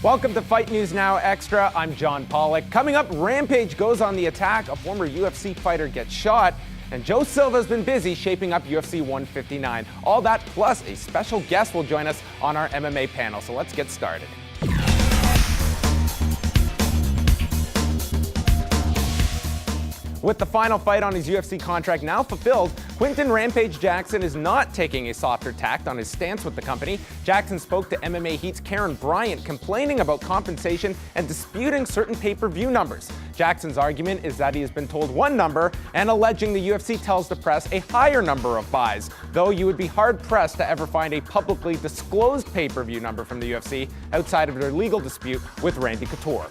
Welcome to Fight News Now Extra. I'm John Pollock. Coming up, Rampage goes on the attack. A former UFC fighter gets shot. And Joe Silva's been busy shaping up UFC 159. All that plus a special guest will join us on our MMA panel. So let's get started. With the final fight on his UFC contract now fulfilled, Quinton Rampage Jackson is not taking a softer tact on his stance with the company. Jackson spoke to MMA Heat's Karen Bryant, complaining about compensation and disputing certain pay-per-view numbers. Jackson's argument is that he has been told one number and alleging the UFC tells the press a higher number of buys, though you would be hard-pressed to ever find a publicly disclosed pay-per-view number from the UFC outside of their legal dispute with Randy Couture.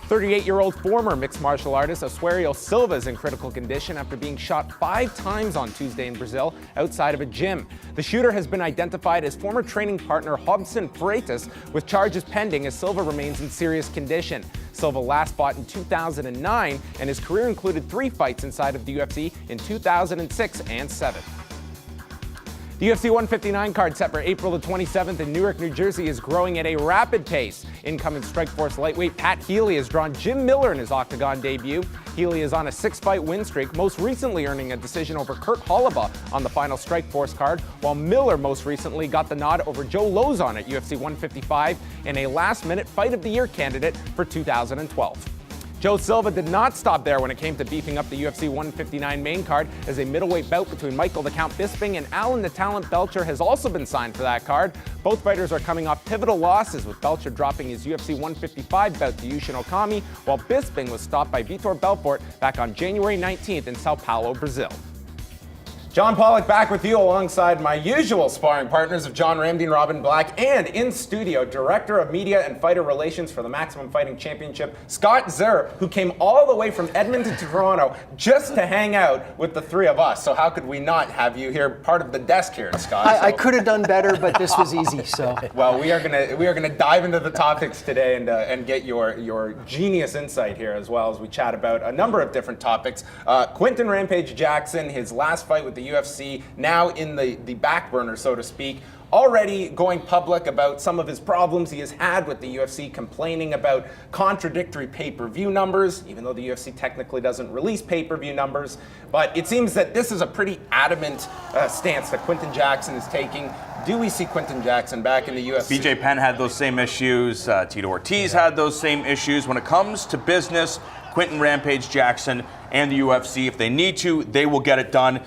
38-year-old former mixed martial artist Asuero Silva is in critical condition after being shot 5 times on Tuesday in Brazil outside of a gym. The shooter has been identified as former training partner Robson Freitas, with charges pending as Silva remains in serious condition. Silva last fought in 2009, and his career included 3 fights inside of the UFC in 2006 and 7. The UFC 159 card set for April the 27th in Newark, New Jersey is growing at a rapid pace. Incoming Strikeforce lightweight Pat Healy has drawn Jim Miller in his Octagon debut. Healy is on a 6-fight win streak, most recently earning a decision over Kurt Hollabaugh on the final Strikeforce card, while Miller most recently got the nod over Joe Lozon at UFC 155 in a last-minute Fight of the Year candidate for 2012. Joe Silva did not stop there when it came to beefing up the UFC 159 main card, as a middleweight bout between Michael the Count Bisping and Alan the Talent Belcher has also been signed for that card. Both fighters are coming off pivotal losses, with Belcher dropping his UFC 155 bout to Yushin Okami, while Bisping was stopped by Vitor Belfort back on January 19th in Sao Paulo, Brazil. John Pollock back with you alongside my usual sparring partners of John Ramsey and Robin Black, and in studio, Director of Media and Fighter Relations for the Maximum Fighting Championship, Scott Zer, who came all the way from Edmonton to Toronto just to hang out with the three of us. So how could we not have you here, part of the desk here, Scott? I could have done better, but this was easy. So well, we are gonna dive into the topics today and get your genius insight here, as well as we chat about a number of different topics. Quinton Rampage Jackson, his last fight with the UFC, now in the back burner, so to speak, already going public about some of his problems he has had with the UFC, complaining about contradictory pay-per-view numbers, even though the UFC technically doesn't release pay-per-view numbers. But it seems that this is a pretty adamant stance that Quinton Jackson is taking. Do we see Quinton Jackson back in the UFC? BJ Penn had those same issues. Tito Ortiz had those same issues. When it comes to business, Quinton Rampage Jackson and the UFC, if they need to, they will get it done.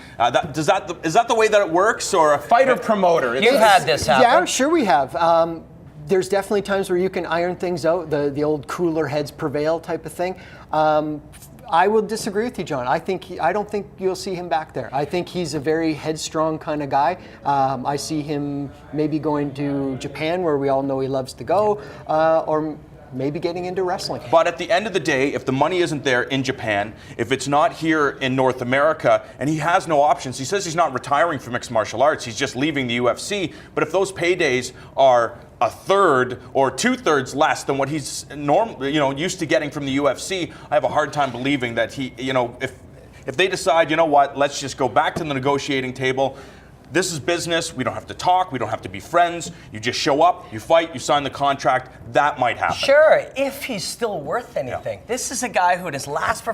Is that the way that it works, or a fighter promoter? You've had this happen. Yeah, sure we have. There's definitely times where you can iron things out, the old cooler heads prevail type of thing. I will disagree with you, John. I don't think you'll see him back there. I think he's a very headstrong kind of guy. I see him maybe going to Japan, where we all know he loves to go, or maybe getting into wrestling. But at the end of the day, if the money isn't there in Japan, if it's not here in North America, and he has no options, he says he's not retiring from mixed martial arts, he's just leaving the UFC. But if those paydays are a third or 2/3 less than what he's used to getting from the UFC, I have a hard time believing that he, if they decide, you know what, let's just go back to the negotiating table. This is business. We don't have to talk. We don't have to be friends. You just show up, you fight, you sign the contract. That might happen. Sure, if he's still worth anything. Yeah. This is a guy who, in his last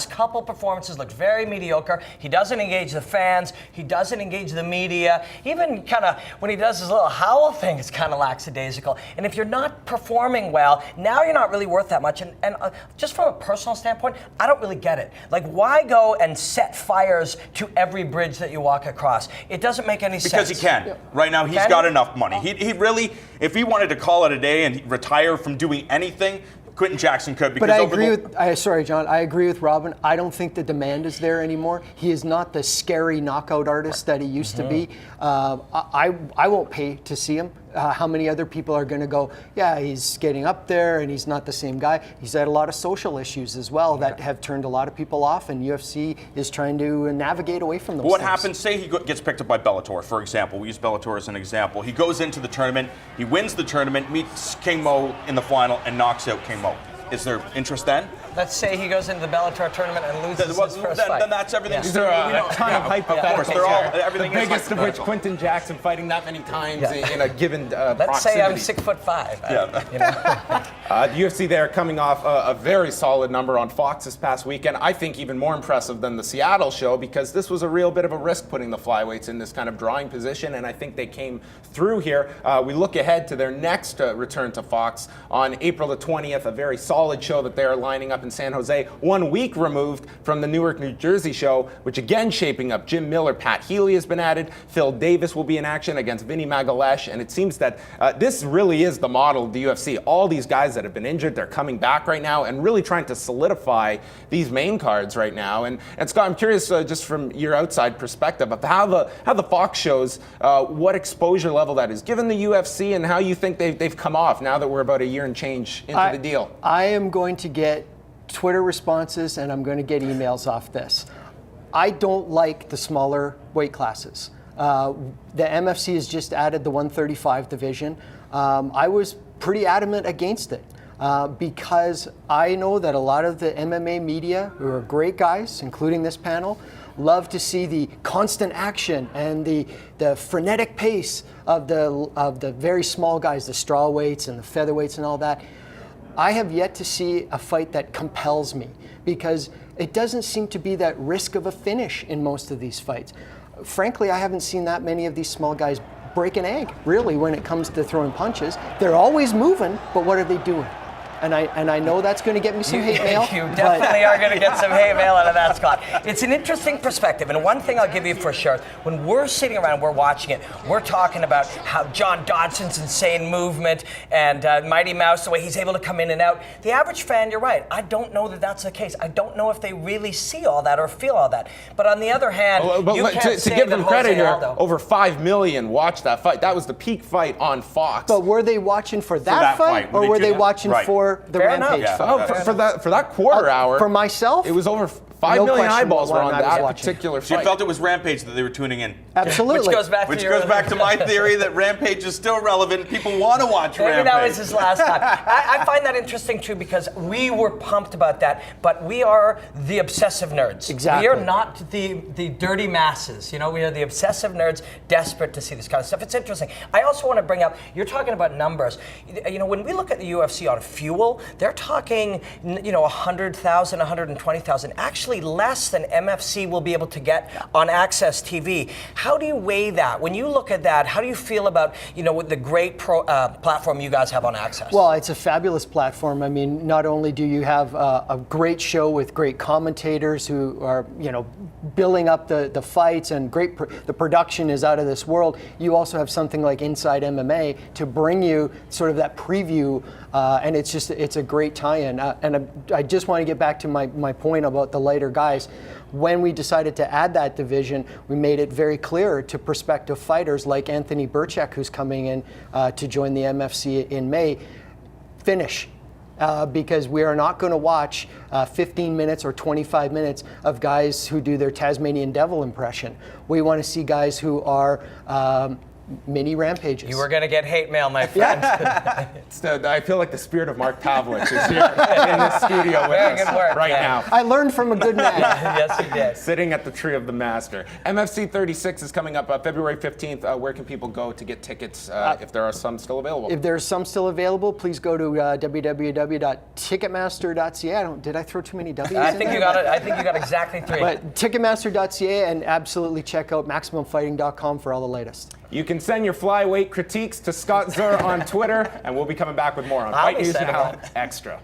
couple performances, looked very mediocre. He doesn't engage the fans. He doesn't engage the media. Even kind of when he does his little howl thing, it's kind of lackadaisical. And if you're not performing well, now you're not really worth that much. And just from a personal standpoint, I don't really get it. Like, why go and set fires to every bridge that you walk across? It doesn't make any sense. Because he can. Yeah. Right now, he's got enough money. He really, if he wanted to call it a day and retire from doing anything, Quinton Jackson could. Because but I agree with, sorry, John, I agree with Robin. I don't think the demand is there anymore. He is not the scary knockout artist that he used to be. I won't pay to see him. How many other people are going to go, yeah, he's getting up there and he's not the same guy. He's had a lot of social issues as well that have turned a lot of people off, and UFC is trying to navigate away from those What things. happens, say he gets picked up by Bellator, for example. We use Bellator as an example. He goes into the tournament, he wins the tournament, meets King Mo in the final, and knocks out King Mo. Is there interest then? Let's say he goes into the Bellator tournament and loses his first fight. Then that's everything. These are a ton of hypotheticals. They're all here. everything. The is biggest of which hypothetical. Quinton Jackson fighting that many times in a given Let's say I'm proximity. 6'5". Yeah. The UFC there coming off a very solid number on Fox this past weekend. I think even more impressive than the Seattle show, because this was a real bit of a risk putting the flyweights in this kind of drawing position, and I think they came through here. We look ahead to their next return to Fox on April the 20th, a very solid show that they're lining up in San Jose, 1 week removed from the Newark, New Jersey show, which again shaping up. Jim Miller, Pat Healy has been added, Phil Davis will be in action against Vinny Magalesh, and it seems that this really is the model of the UFC. All these guys that have been injured, they're coming back right now and really trying to solidify these main cards right now. And Scott, I'm curious, just from your outside perspective, of how the Fox shows, what exposure level that is given the UFC, and how you think they've come off now that we're about a year and change into the deal. I am going to get Twitter responses and I'm going to get emails off this. I don't like the smaller weight classes. The MFC has just added the 135 division. I was pretty adamant against it because I know that a lot of the MMA media, who are great guys, including this panel, love to see the constant action and the frenetic pace of the very small guys, the straw weights and the featherweights and all that. I have yet to see a fight that compels me because it doesn't seem to be that risk of a finish in most of these fights. Frankly, I haven't seen that many of these small guys break an egg, really, when it comes to throwing punches. They're always moving, but what are they doing? And I know that's going to get me some hate mail. You definitely are going to get some hate mail out of that, Scott. It's an interesting perspective, and one thing I'll give you for sure, when we're sitting around, we're watching it, we're talking about how John Dodson's insane movement and Mighty Mouse, the way he's able to come in and out. The average fan, you're right, I don't know that that's the case. I don't know if they really see all that or feel all that. But on the other hand, you can't to give them credit here, Aldo, over 5 million watched that fight. That was the peak fight on Fox. But were they watching for that fight, or were they watching for the Fair enough. Rampage fight? For that quarter hour, for myself, it was over 5 million eyeballs were on that particular So you fight. felt it was Rampage that they were tuning in. Absolutely. Which goes back to my theory that Rampage is still relevant. People want to watch Maybe Rampage. that was his last time. I find that interesting too because we were pumped about that, but we are the obsessive nerds. Exactly. We are not the dirty masses. You know, we are the obsessive nerds desperate to see this kind of stuff. It's interesting. I also want to bring up, you're talking about numbers. You know, when we look at the UFC on Fuel, they're talking, 100,000, 120,000. Actually less than MFC will be able to get on Access TV. How do you weigh that? When you look at that, how do you feel about, with the great platform you guys have on Access? Well, it's a fabulous platform. I mean, not only do you have a great show with great commentators who are, building up the fights and the production is out of this world, you also have something like Inside MMA to bring you sort of that preview, and it's a great tie-in. And I just want to get back to my point about the lighter guys. When we decided to add that division, we made it very clear to prospective fighters like Anthony Burchak, who's coming in to join the MFC in May, finish. Because we are not going to watch 15 minutes or 25 minutes of guys who do their Tasmanian Devil impression. We want to see guys who are mini rampages. You were going to get hate mail, my friend. I feel like the spirit of Mark Pavlich is here in the studio with us right now. I learned from a good man. Yes, you did. Sitting at the tree of the master. MFC 36 is coming up February 15th. Where can people go to get tickets if there are some still available? If there's some still available, please go to www.ticketmaster.ca. Did I throw too many W's I in think there? you got it. I think you got exactly 3. But ticketmaster.ca, and absolutely check out MaximumFighting.com for all the latest. You can send your flyweight critiques to Scott Zur on Twitter, and we'll be coming back with more on Fight News Now Extra.